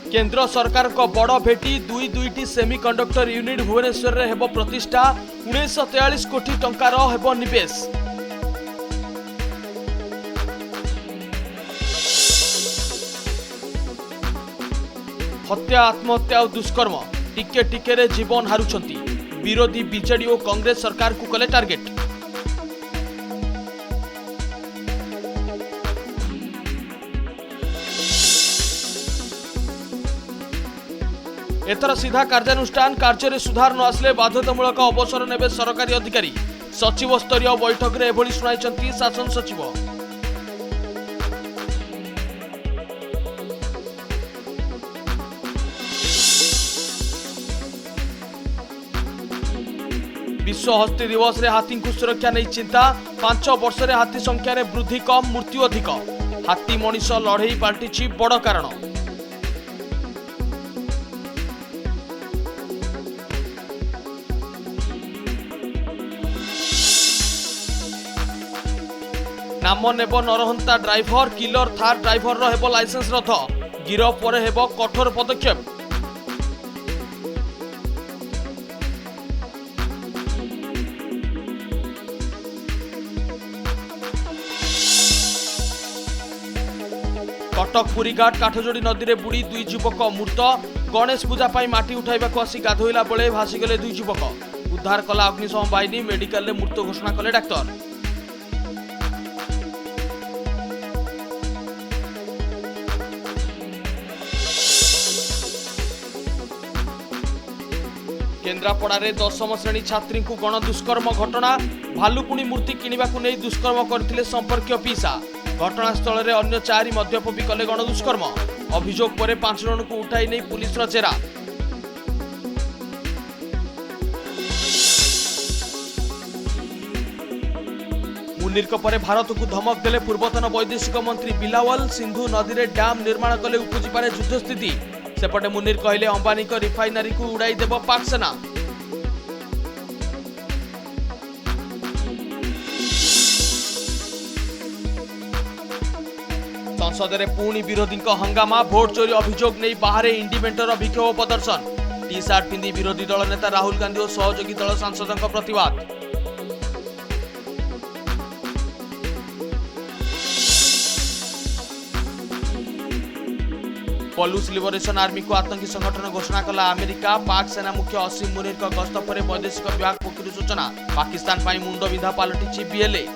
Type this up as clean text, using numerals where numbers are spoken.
केंद्र सरकार को बड़ भेटी दुईटी सेमिकंडक्टर यूनिट भुवनेश्वर में हेब प्रतिष्ठा 1943 कोटी टंकार हेब निवेश। हत्या आत्महत्या और दुष्कर्म टिके टिके रे जीवन हारुछंती विरोधी बीजेडी और कांग्रेस सरकार को कले टार्गेट। एथर सीधा कार्यानुष्ठान कार्य सुधार न आसले बाध्यतामूलक अवसर नेबे सरकारी अधिकारी। सचिव स्तरीय बैठक में एभली शुणाइछंती शासन सचिव। विश्व हस्ती दिवस रे हाथी को सुरक्षा नहीं चिंता 5 वर्ष रे हाथी संख्या रे वृद्धि कम मृत्यु अधिक। हाथी मनीष लड़ई पाल्टिछि बड़ कारण। नाम नेब नरहंता ड्राइवर किलर थार ड्राइवर रो हेबो लाइसेंस रद्द। गिरफ पर हेबो कठोर पदक्षेप। कटक पुरीघाट काठजोड़ी नदी में बुड़ी 2 युवक मृत। गणेश पूजा पाई माटी उठाइबा को आसी गाधोइला बेले भासीगले 2 युवक। उद्धार कला अग्निशम बाहिनी मेडिकल में मृत घोषणा कले डाक्तर। केन्द्रापड़ा रे 10म श्रेणी छात्री को गण दुष्कर्म घटना। भालुकुणी मूर्ति किनिबा को नहीं दुष्कर्म करथिले संपर्कीय पीसा। घटनास्थल में अन्य 4 मद्यप भी कले गण दुष्कर्म। अभियोग पर 5 जन को उठाई नहीं पुलिस जेरा। मुनीर पर भारत को धमक देले पूर्वतन वैदेशिक मंत्री बिलावल। सिंधु नदी में डैम निर्माण कले उपजी पारे युद्ध स्थिति। सेपटे मुनीर कहले अंबानी को रिफाइनरी को उड़ाई देब पाक सेना। संसद में पुणी विरोधी हंगामा। भोट चोरी अभियोग नहीं बाहर इंडिपेंडर विक्षोभ प्रदर्शन। टी सार्ट पिंधि विरोधी दल नेता राहुल गांधी और सहयोगी दल सांसदों प्रतिवाद। पलूस लिबरेशन आर्मी को आतंकी संगठन घोषणा कला अमेरिका। पाक सेना मुख्य असीम मुनीर गस्त पर वैदेशिक विभाग पक्षर सूचना। पाकिस्तान मुंड विंधा पलटिछि बीएलए।